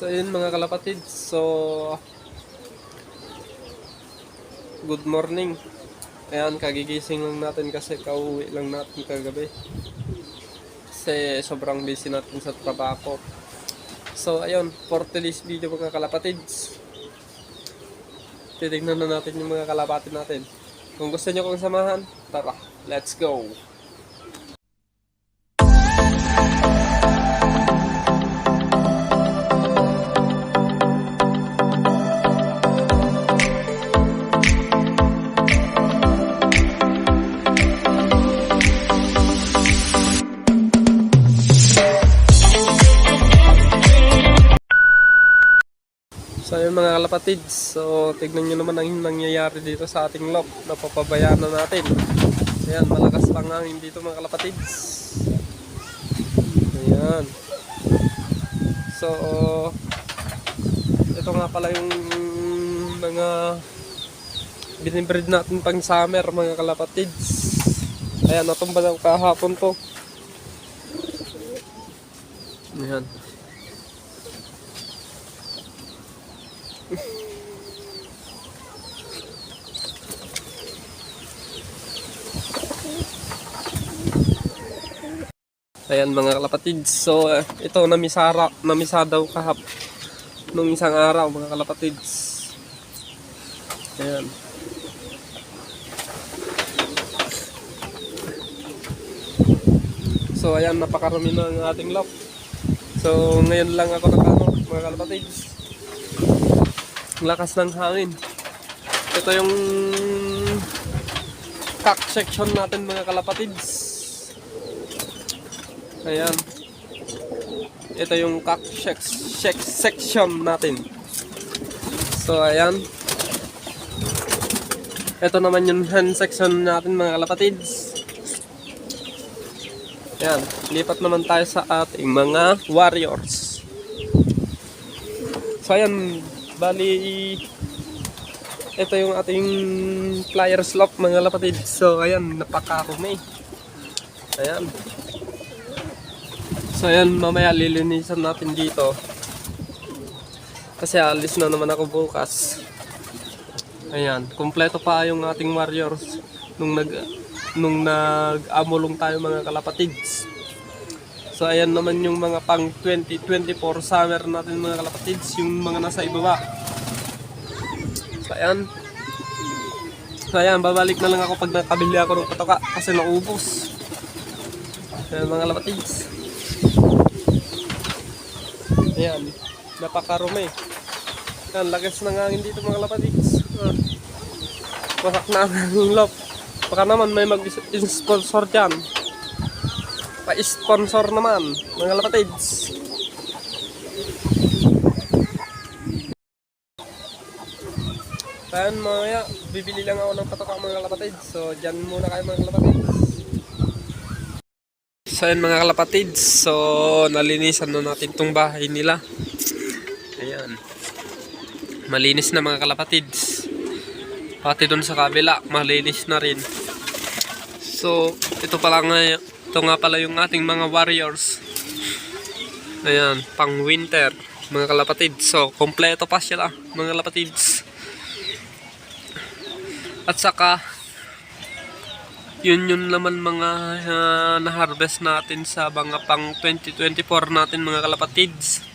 So ayun mga kalapatid, so good morning. Ayan, kagigising lang natin kasi kauwi lang natin kagabi. Kasi sobrang busy natin sa trabaho. So ayun, for today's video mga kalapatids, titignan na natin yung mga kalapatid natin. Kung gusto nyo kong samahan, tara, let's go! So ayun mga kalapatids, so tignan nyo naman ang nangyayari dito sa ating lock. Napapabayaan na natin. Ayan, malakas pang hangin dito mga kalapatids. Ayan. So ito nga pala yung mga binibreed natin pang summer mga kalapatids. Ayan, natumba lang kahapon to. Ayan. Ayan mga kalapatids, so ito namisa daw nung isang araw mga kalapatids. Ayan. So ayan, napakarami na ang ating lock. So ngayon lang ako mga kalapatids. Lakas ng hangin. Ito yung cock section natin mga kalapatids. Ayan. Ito yung cock section natin. So ayan. Ito naman yung hen section natin mga kalapatids. Ayan. Lipat naman tayo sa ating mga warriors. So ayan. Bali, ito yung ating pliers lock mga kalapatids. So ayan. Napakarumi. Ayan. So ayan, mamaya lilinisan natin dito. Kasi alis na naman ako bukas. Ayan, kumpleto pa yung ating warriors nung nag-amulong tayo mga kalapatids. So ayan naman yung mga pang 2024 summer natin mga kalapatids, yung mga nasa ibaba. So ayan, babalik na lang ako pag nakabili ako ng patoka kasi naubos. Ayan mga kalapatids. Ayan, napakarumi. Ayan, lakas ng hangin dito mga kalapatids. Wasak na ang lop. Baka naman may mag-sponsor dyan. Pa-sponsor naman mga kalapatids. Ayan mamaya, bibili lang ako ng patoka mga kalapatids. So dyan muna kayo mga kalapatids. So ayan mga kalapatids, so nalinisan na natin tong bahay nila. Ayan. Malinis na mga kalapatids. Pati dun sa kabila, malinis na rin. So ito nga pala yung ating mga warriors. Ayan, pang winter mga kalapatids. So kompleto pa sila mga kalapatids. At saka yun naman mga na-harvest natin sa mga pang 2024 natin mga kalapatids.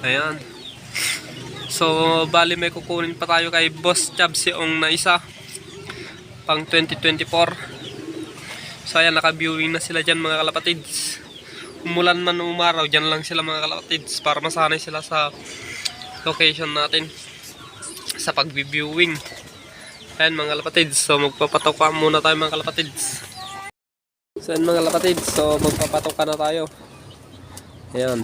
Ayan. So bali may kukunin pa tayo kay Boss Chabseong na isa pang 2024. So ayan, naka-viewing na sila dyan mga kalapatids. Umulan man umaraw, dyan lang sila mga kalapatids para masanay sila sa location natin sa pag-viewing. Ayan mga kalapatids, so magpapatoka muna tayo mga kalapatids. So ayan mga kalapatids, so magpapatoka na tayo. Ayan.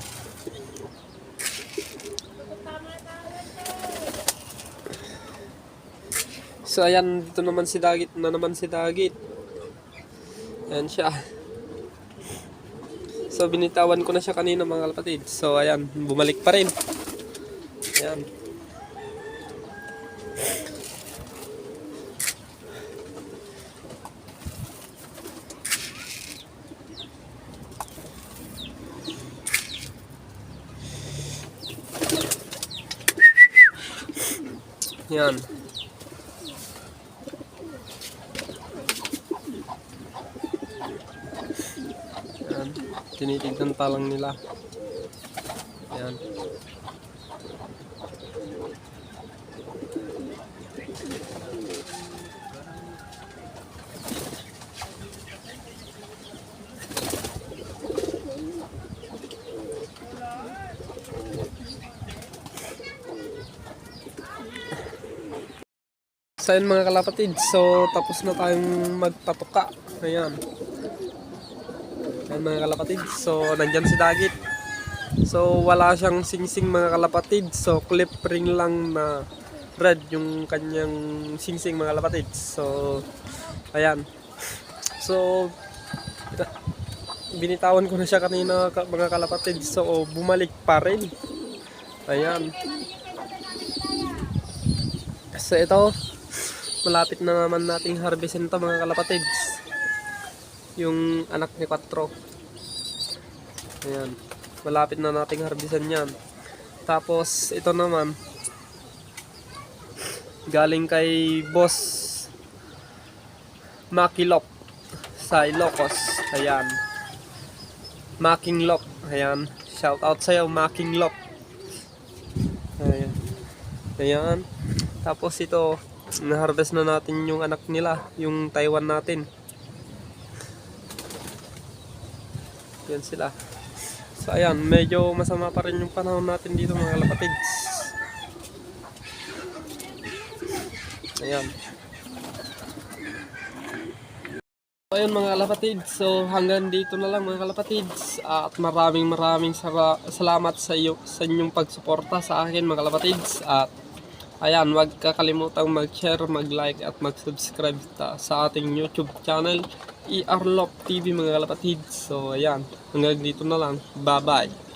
So ayan, dito naman si Dagit Ayan siya. So binitawan ko na siya kanina mga kalapatids. So ayan, bumalik pa rin. Ayan. Yan. Yan. Tinitignan pa lang nila. Yan. So yun mga kalapatid, so tapos na tayong magpatuka. Ayan. Ayan mga kalapatid, so nandyan si Dagit. So wala siyang singsing mga kalapatid, so clip ring lang na red yung kanyang singsing mga kalapatid. So ayan. So binitawan ko na siya kanina mga kalapatid, so bumalik pa rin. Ayan. So ito, malapit na naman nating harvestin ito mga kalapatids. Yung anak ni 4. Ayan. Malapit na nating harvestin yan. Tapos ito naman, galing kay Boss Makilop sa Ilocos. Ayan. Making Lop. Ayan. Shout out sa'yo, Making Lop. Ayan. Ayan. Tapos ito, na-harvest na natin yung anak nila, yung Taiwan natin. Yan sila. So ayan, medyo masama pa rin yung panahon natin dito mga kalapatids. Ayan. So ayun mga kalapatids, so hanggang dito na lang mga kalapatids. At maraming salamat sa inyong pagsuporta sa akin mga kalapatids. At ayan, huwag kakalimutang mag-share, mag-like at mag-subscribe sa ating YouTube channel, ER Lop TV mga kalapatids. So ayan, hanggang dito na lang. Bye-bye.